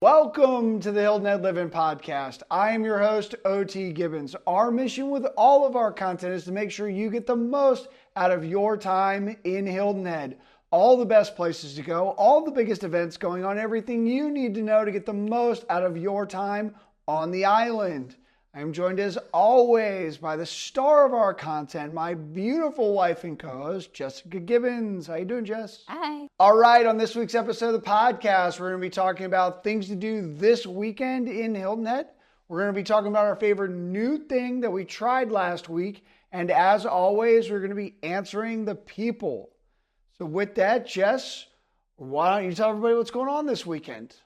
Welcome to the Hilton Head Livin podcast. I am your host, OT Gibbons. Our mission with all of our content is to make sure you get the most out of your time in Hilton Head. All the best places to go, all the biggest events going on, everything you need to know to get the most out of your time on the island. I am joined as always by the star of our content, my beautiful wife and co-host, Jessica Gibbons. How you doing, Jess? Hi. All right, on this week's episode of the podcast, we're going to be talking about things to do this weekend in Hilton Head. We're going to be talking about our favorite new thing that we tried last week. And as always, we're going to be answering the people. So with that, Jess, why don't you tell everybody what's going on this weekend?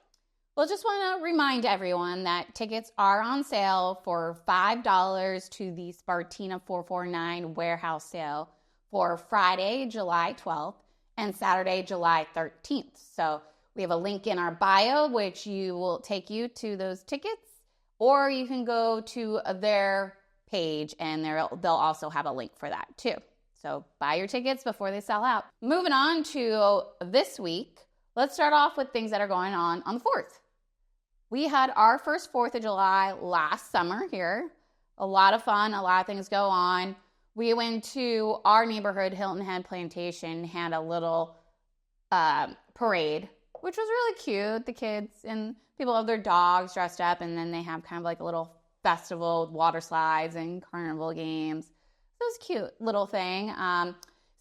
Well, just want to remind everyone that tickets are on sale for $5 to the Spartina 449 warehouse sale for Friday, July 12th and Saturday, July 13th. So we have a link in our bio, which will take you to those tickets, or you can go to their page and they'll also have a link for that too. So buy your tickets before they sell out. Moving on to this week, let's start off with things that are going on the 4th. We had our first 4th of July last summer here. A lot of fun, a lot of things go on. We went to our neighborhood, Hilton Head Plantation, had a little parade, which was really cute. The kids and people have their dogs dressed up, and then they have kind of like a little festival with water slides and carnival games. So it was a cute little thing.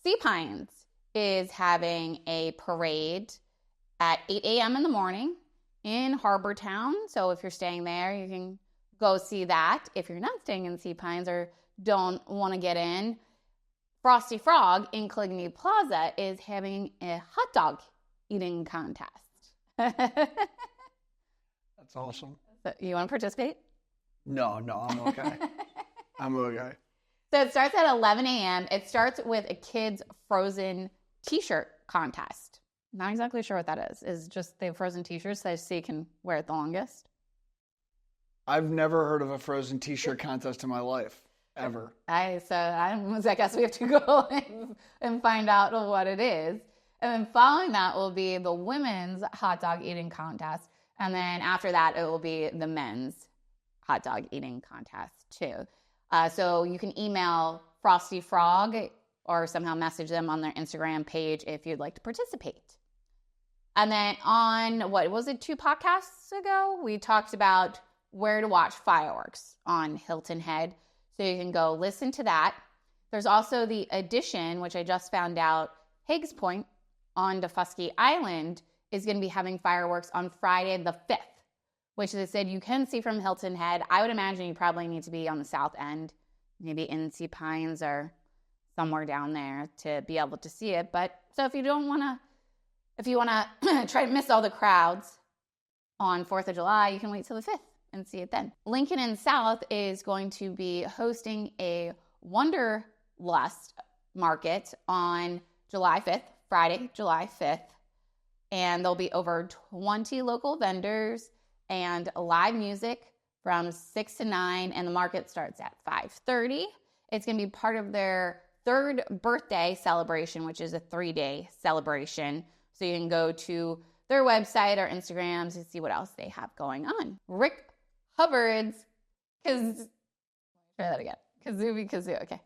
Sea Pines is having a parade at 8 a.m. in the morning in Harbor Town. So if you're staying there, you can go see that. If you're not staying in Sea Pines or don't want to get in, Frosty Frog in Caligny Plaza is having a hot dog eating contest. That's awesome. So you want to participate? No, I'm okay. I'm okay. So it starts at 11 a.m. It starts with a kids' frozen t-shirt contest. Not exactly sure what that is. It's just they have frozen t-shirts so you can wear it the longest. I've never heard of a frozen t-shirt contest in my life, ever. I guess we have to go and find out what it is. And then following that will be the women's hot dog eating contest. And then after that, it will be the men's hot dog eating contest too. So you can email Frosty Frog or somehow message them on their Instagram page if you'd like to participate. And then on, 2 podcasts ago, we talked about where to watch fireworks on Hilton Head. So you can go listen to that. There's also the Addition, which I just found out, Higgs Point on Defusky Island is going to be having fireworks on Friday the 5th, which they said you can see from Hilton Head. I would imagine you probably need to be on the south end, maybe in Sea Pines or somewhere down there to be able to see it. But so if you want to try to miss all the crowds on 4th of July, you can wait till the 5th and see it then. Lincoln and South is going to be hosting a Wanderlust market on July 5th, Friday, July 5th. And there'll be over 20 local vendors and live music from 6 to 9, and the market starts at 5:30. It's going to be part of their 3rd birthday celebration, which is a 3-day celebration. So you can go to their website or Instagrams to see what else they have going on. Rick Hubbard's Kazubi Kazoo. Okay.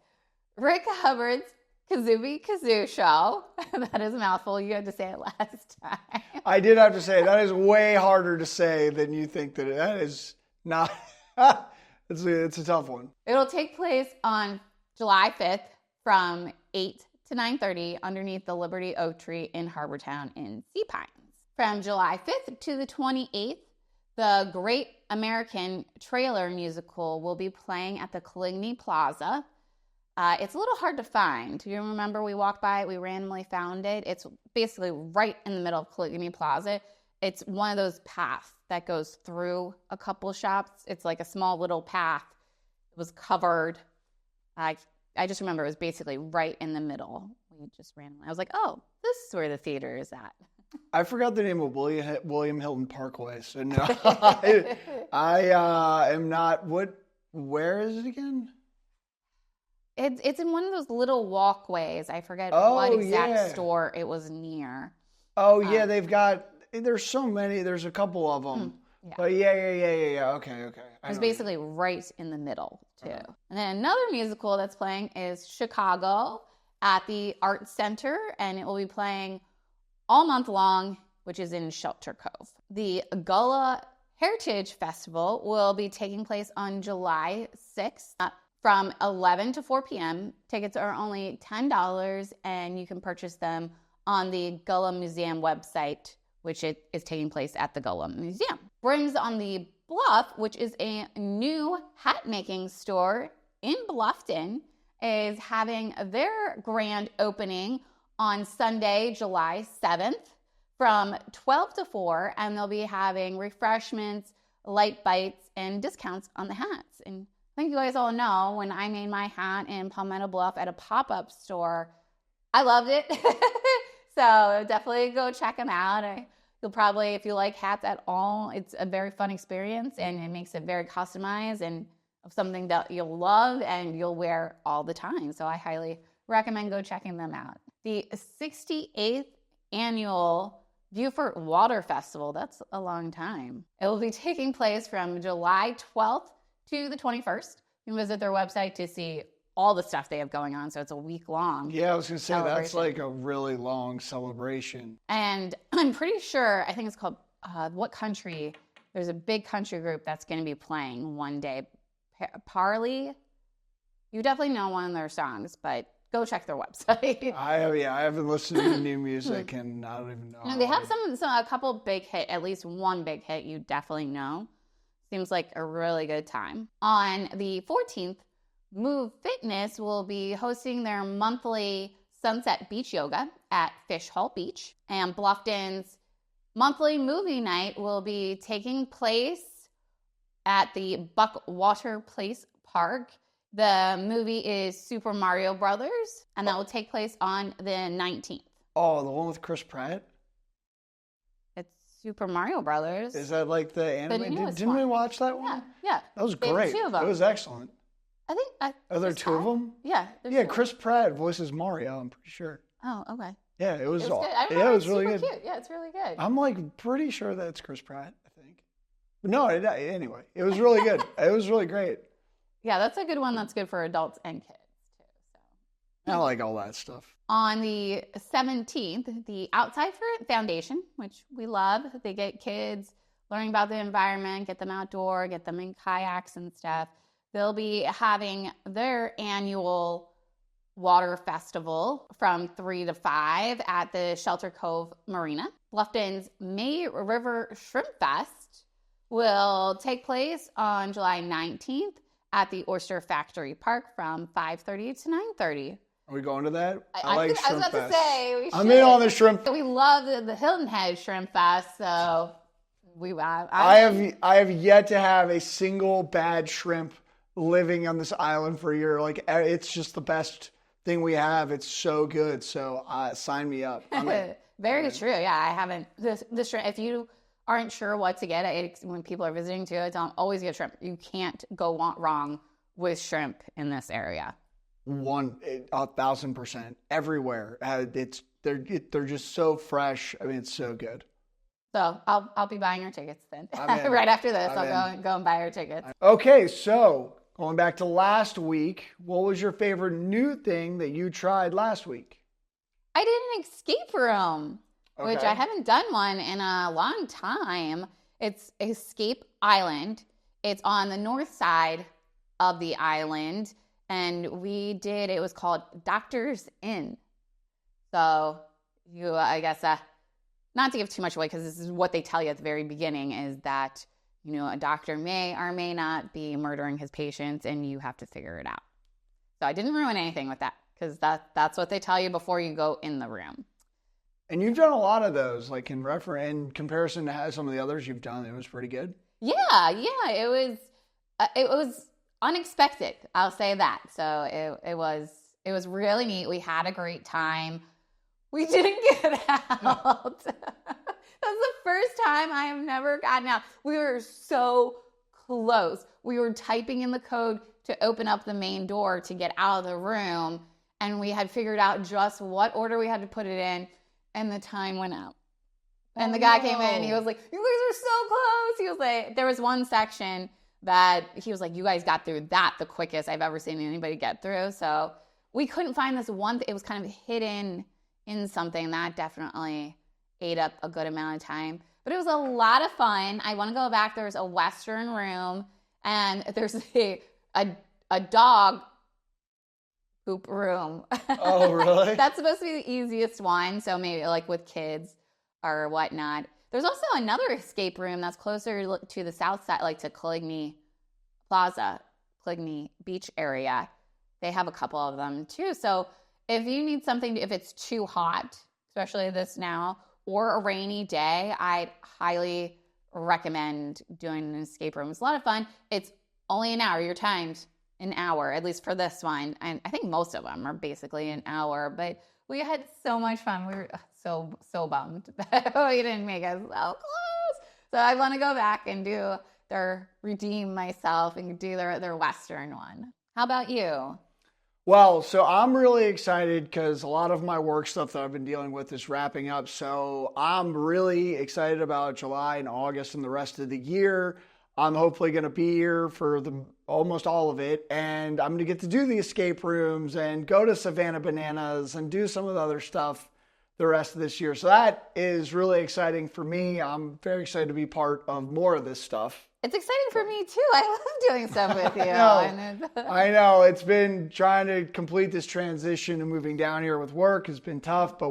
Rick Hubbard's Kazubi Kazoo show. That is a mouthful. You had to say it last time. I did have to say that is way harder to say than you think that that is not. It's a tough one. It'll take place on July 5th from 8 to 9:30 underneath the Liberty Oak Tree in Harbor Town in Sea Pines. From July 5th to the 28th, the Great American Trailer Musical will be playing at the Caligny Plaza. It's a little hard to find. Do you remember we walked by it? We randomly found it. It's basically right in the middle of Caligny Plaza. It's one of those paths that goes through a couple shops. It's like a small little path. It was covered. I just remember it was basically right in the middle. We just randomly, I was like, oh, this is where the theater is at. I forgot the name of William Hilton Parkway. So no, I am not. Where is it again? It's in one of those little walkways. I forget what exact store it was near. Oh yeah, they've got there's so many. There's a couple of them. Yeah. But yeah. Okay. It's basically right in the middle, too. Okay. And then another musical that's playing is Chicago at the Art Center, and it will be playing all month long, which is in Shelter Cove. The Gullah Heritage Festival will be taking place on July 6th from 11 to 4 p.m. Tickets are only $10, and you can purchase them on the Gullah Museum website, which is taking place at the Gullah Museum. Brings on the Bluff, which is a new hat making store in Bluffton, is having their grand opening on Sunday, July 7th from 12 to 4, and they'll be having refreshments, light bites, and discounts on the hats. And I think you guys all know when I made my hat in Palmetto Bluff at a pop-up store, I loved it. So definitely go check them out. You'll probably, if you like hats at all, it's a very fun experience, and it makes it very customized and something that you'll love and you'll wear all the time. So I highly recommend go checking them out. The 68th annual Beaufort Water Festival, that's a long time. It will be taking place from July 12th to the 21st. You can visit their website to see all the stuff they have going on. So it's a week long. Yeah, I was going to say that's like a really long celebration. And I'm pretty sure, I think it's called, what country? There's a big country group that's going to be playing one day. Parley. You definitely know one of their songs, but go check their website. I haven't listened to new music and I don't even know. No, they have a couple big hit, at least one big hit you definitely know. Seems like a really good time. On the 14th, Move Fitness will be hosting their monthly Sunset Beach Yoga at Fish Hall Beach. And Bluffton's monthly movie night will be taking place at the Buckwater Place Park. The movie is Super Mario Brothers, and that will take place on the 19th. Oh, the one with Chris Pratt? It's Super Mario Brothers. Is that like the anime? Didn't we watch that one? Yeah. That was great. Two of them. It was excellent. I think. Are there two of them? Yeah. Yeah, Chris Pratt voices Mario, I'm pretty sure. Oh, okay. Yeah, it was good. It was really good. Cute. Yeah, it's really good. I'm like pretty sure that's Chris Pratt, I think. But no, anyway, it was really good. It was really great. Yeah, that's a good one. That's good for adults and kids too. So I like all that stuff. On the 17th, the Outside Foundation, which we love, they get kids learning about the environment, get them outdoor, get them in kayaks and stuff. They'll be having their annual water festival from 3 to 5 at the Shelter Cove Marina. Bluffton's May River Shrimp Fest will take place on July 19th at the Oyster Factory Park from 5:30 to 9:30. Are we going to that? I was about to say, we should. I'm in on the shrimp. We love the Hilton Head Shrimp Fest, so I have yet to have a single bad shrimp living on this island for a year. Like, it's just the best thing we have. It's so good. So sign me up. Very true. Yeah, I haven't. The shrimp. If you aren't sure what to get, when people are visiting too, always get shrimp. You can't go wrong with shrimp in this area. 1,000% everywhere. They're just so fresh. I mean, it's so good. So I'll be buying our tickets then. Right after this, I'll go and buy our tickets. Okay, so going back to last week, what was your favorite new thing that you tried last week? I did an escape room, which I haven't done one in a long time. It's Escape Island. It's on the north side of the island, and it was called Doctor's Inn. So I guess, not to give too much away, because this is what they tell you at the very beginning, is that, a doctor may or may not be murdering his patients, and you have to figure it out. So I didn't ruin anything with that, because that's what they tell you before you go in the room. And you've done a lot of those, like in comparison to some of the others you've done. It was pretty good. Yeah, it was unexpected. I'll say that. So it was really neat. We had a great time. We didn't get out. That's the first time I have never gotten out. We were so close. We were typing in the code to open up the main door to get out of the room, and we had figured out just what order we had to put it in, and the time went out. And the guy came in, he was like, you guys are so close. He was like, there was one section that he was like, you guys got through that the quickest I've ever seen anybody get through. So we couldn't find this one. It was kind of hidden in something that definitely ate up a good amount of time. But it was a lot of fun. I want to go back. There's a Western room, and there's a dog poop room. Oh, really? That's supposed to be the easiest one. So maybe like with kids or whatnot. There's also another escape room that's closer to the south side, like to Coligny Plaza, Coligny Beach area. They have a couple of them too. So if you need something, if it's too hot, especially this now, or a rainy day, I'd highly recommend doing an escape room. It's a lot of fun. It's only an hour. You're timed an hour, at least for this one. And I think most of them are basically an hour. But we had so much fun. We were so bummed that we didn't make it so close. So I want to go back and redeem myself and do their Western one. How about you? Well, so I'm really excited because a lot of my work stuff that I've been dealing with is wrapping up. So I'm really excited about July and August and the rest of the year. I'm hopefully going to be here for almost all of it. And I'm going to get to do the escape rooms and go to Savannah Bananas and do some of the other stuff the rest of this year. So that is really exciting for me. I'm very excited to be part of more of this stuff. It's exciting for me too. I love doing stuff with you. I know. It's been trying to complete this transition and moving down here with work has been tough, but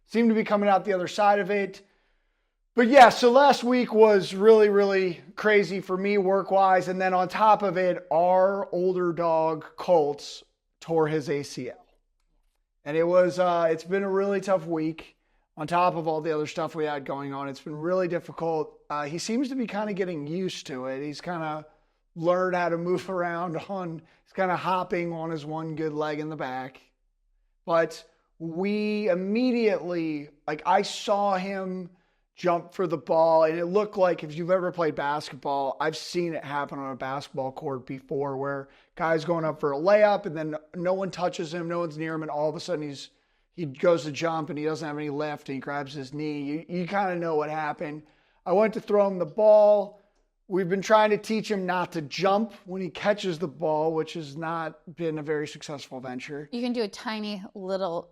seem to be coming out the other side of it. But yeah, so last week was really, really crazy for me work-wise. And then on top of it, our older dog, Colt, tore his ACL. And it's been a really tough week. On top of all the other stuff we had going on, it's been really difficult. He seems to be kind of getting used to it. He's kind of learned how to move around he's kind of hopping on his one good leg in the back. But we immediately, I saw him jump for the ball, and it looked like, if you've ever played basketball, I've seen it happen on a basketball court before, where guy's going up for a layup and then no one touches him, no one's near him, and all of a sudden he goes to jump and he doesn't have any lift and he grabs his knee. You kind of know what happened. I went to throw him the ball. We've been trying to teach him not to jump when he catches the ball, which has not been a very successful venture. You can do a tiny little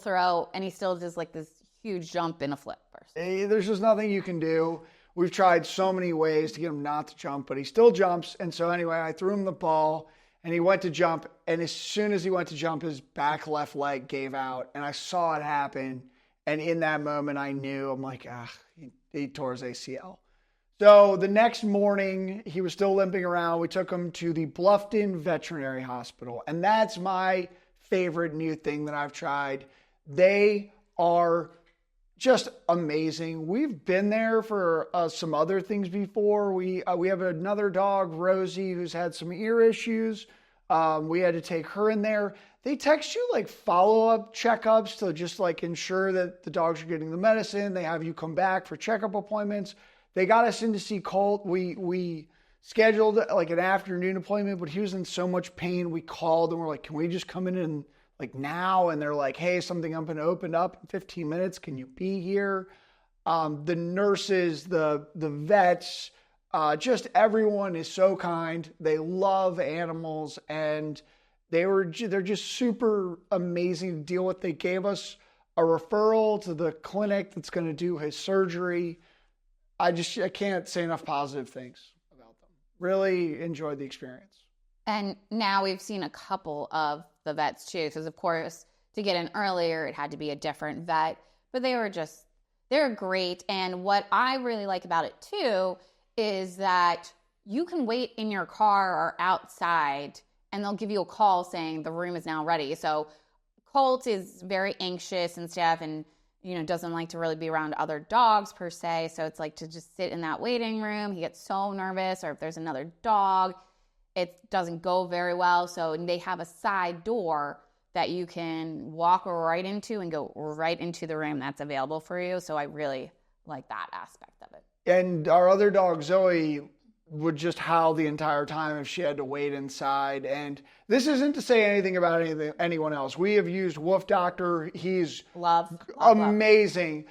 throw and he still does like this huge jump in a flip. There's just nothing you can do. We've tried so many ways to get him not to jump, but he still jumps. And so anyway, I threw him the ball and he went to jump. And as soon as he went to jump, his back left leg gave out. And I saw it happen. And in that moment, I knew, I'm like, he tore his ACL. So the next morning, he was still limping around. We took him to the Bluffton Veterinary Hospital. And that's my favorite new thing that I've tried. They are just amazing. We've been there for some other things before. We have another dog, Rosie, who's had some ear issues. We had to take her in there. They text you like follow-up checkups to just like ensure that the dogs are getting the medicine. They have you come back for checkup appointments. They got us in to see Colt. We scheduled like an afternoon appointment, but he was in so much pain. We called and we're like, can we just come in and like now? And they're like, hey, something I'm going to open up in 15 minutes. Can you be here? The nurses, the vets, just everyone is so kind. They love animals and they're just super amazing to deal with. They gave us a referral to the clinic that's going to do his surgery. I can't say enough positive things about them. Really enjoyed the experience. And now we've seen a couple of the vets too, because of course to get in earlier it had to be a different vet, but they're great. And what I really like about it too is that you can wait in your car or outside and they'll give you a call saying the room is now ready. So Colt is very anxious and stuff and doesn't like to really be around other dogs per se, so it's like to just sit in that waiting room. He gets so nervous, or if there's another dog it doesn't go very well. So they have a side door that you can walk right into and go right into the room that's available for you. So I really like that aspect of it. And our other dog, Zoe, would just howl the entire time if she had to wait inside. And this isn't to say anything about anyone else. We have used Wolf Doctor. He's love. amazing.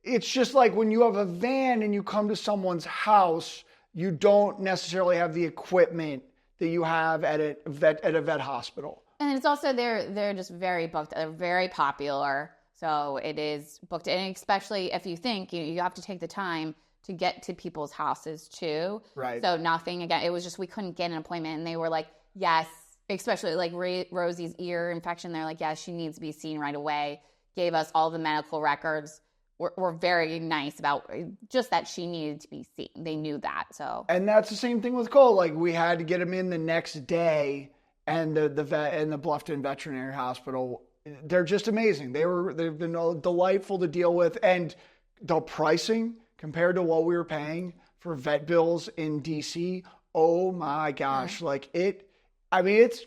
it's just like when you have a van and you come to someone's house, you don't necessarily have the equipment that you have at a vet hospital. And it's also they're just very booked. They're very popular. So it is booked. And especially if you think you have to take the time to get to people's houses too. Right. So nothing, again, it was just we couldn't get an appointment. And they were like, yes, especially like Rosie's ear infection. They're like, yes, she needs to be seen right away. Gave us all the medical records. Were very nice about just that she needed to be seen. They knew that. So. And that's the same thing with Cole. Like we had to get him in the next day, and the vet and the Bluffton Veterinary Hospital, they're just amazing. They've been delightful to deal with, and the pricing compared to what we were paying for vet bills in DC. Oh my gosh! Yeah. Like it. I mean, it's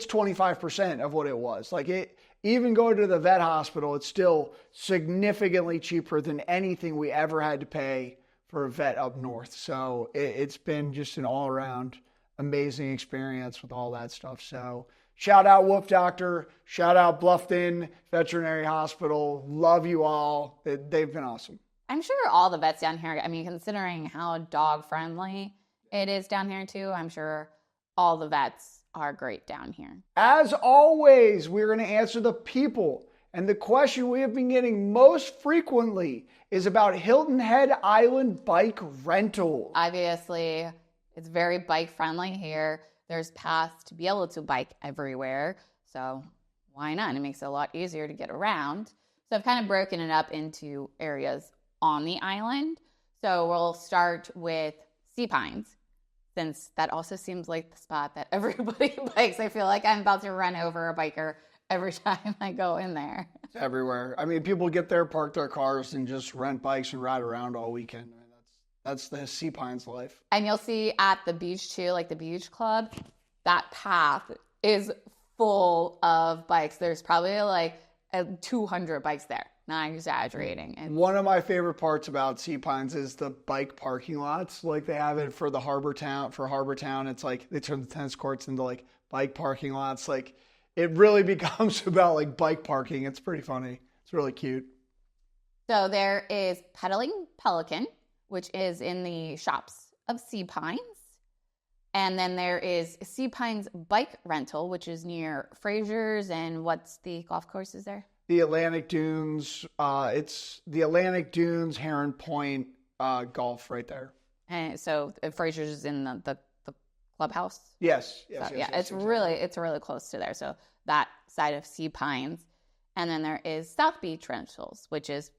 25% of what it was. Like it. Even going to the vet hospital, it's still significantly cheaper than anything we ever had to pay for a vet up north. So it's been just an all-around amazing experience with all that stuff. So shout out Wolf Doctor, shout out Bluffton Veterinary Hospital. Love you all. They've been awesome. I'm sure all the vets down here, I mean, considering how dog-friendly it is down here too, I'm sure all the vets are great down here. As always, we're going to answer the people. And the question we have been getting most frequently is about Hilton Head Island bike rentals. Obviously, it's very bike friendly here. There's paths to be able to bike everywhere. So why not? It makes it a lot easier to get around. So I've kind of broken it up into areas on the island. So we'll start with Sea Pines, since that also seems like the spot that everybody bikes. I feel like I'm about to run over a biker every time I go in there. It's everywhere. I mean, people get there, park their cars, and just rent bikes and ride around all weekend. I mean, that's the Sea Pines life. And you'll see at the beach too, like the beach club, that path is full of bikes. There's probably like 200 bikes there. Not exaggerating. One of my favorite parts about Sea Pines is the bike parking lots. Like they have it for Harbor Town. It's like they turn the tennis courts into like bike parking lots. Like it really becomes about like bike parking. It's pretty funny. It's really cute. So there is Pedaling Pelican, which is in the shops of Sea Pines. And then there is Sea Pines Bike Rental, which is near Fraser's. And what's the golf courses there? The Atlantic Dunes. It's the Atlantic Dunes, Heron Point golf right there. And so Fraser's is in the clubhouse. Yes. It's really close to there. So that side of Sea Pines, and then there is South Beach Rentals, which is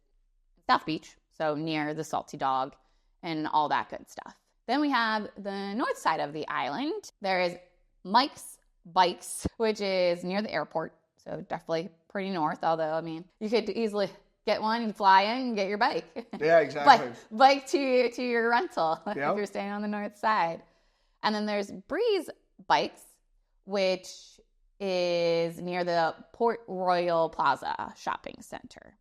South Beach, so near the Salty Dog and all that good stuff. Then we have the north side of the island. There is Mike's Bikes, which is near the airport. So definitely pretty north, although, I mean, you could easily get one and fly in and get your bike. Yeah, exactly. Bike to your rental if yep. you're staying on the north side. And then there's Breeze Bikes, which is near the Port Royal Plaza shopping center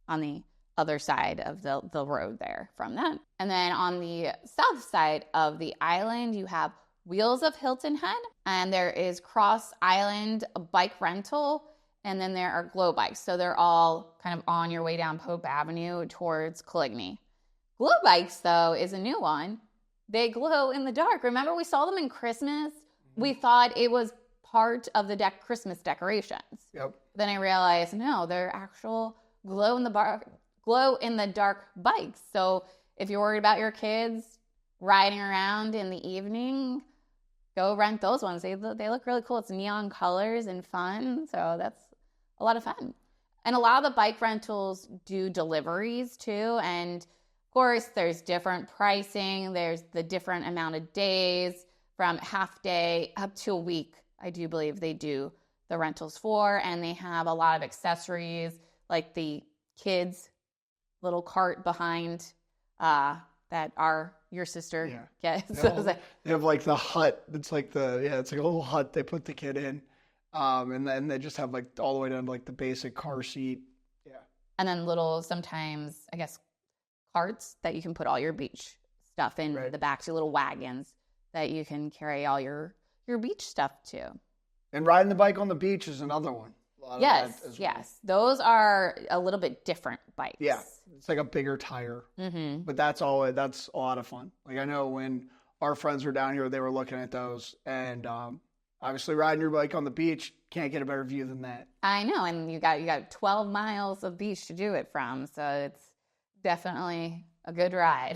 on the other side of the road there from that. And then on the south side of the island, you have Wheels of Hilton Head, and there is Cross Island Bike Rental, and then there are Glow Bikes. So they're all kind of on your way down Pope Avenue towards Coligny. Glow Bikes, though, is a new one. They glow in the dark. Remember, we saw them in Christmas? We thought it was part of the Christmas decorations. Yep. Then I realized, no, they're actual glow in the dark bikes. So if you're worried about your kids riding around in the evening, go rent those ones. They look really cool. It's neon colors and fun. So that's a lot of fun. And a lot of the bike rentals do deliveries too. And of course, there's different pricing. There's the different amount of days from half day up to a week. I do believe they do the rentals for. And they have a lot of accessories like the kids' little cart behind that your sister gets. They have like the hut. It's like it's like a little hut they put the kid in. And then they just have like all the way down to like the basic car seat. Yeah. And then little, sometimes, I guess, carts that you can put all your beach stuff in the back, to little wagons that you can carry all your beach stuff to. And riding the bike on the beach is another one. Yes. Those are a little bit different bikes. Yeah, it's like a bigger tire. Mm-hmm. But that's a lot of fun. Like I know when our friends were down here, they were looking at those, and obviously riding your bike on the beach, can't get a better view than that. I know, and you got 12 miles of beach to do it from, so it's definitely a good ride.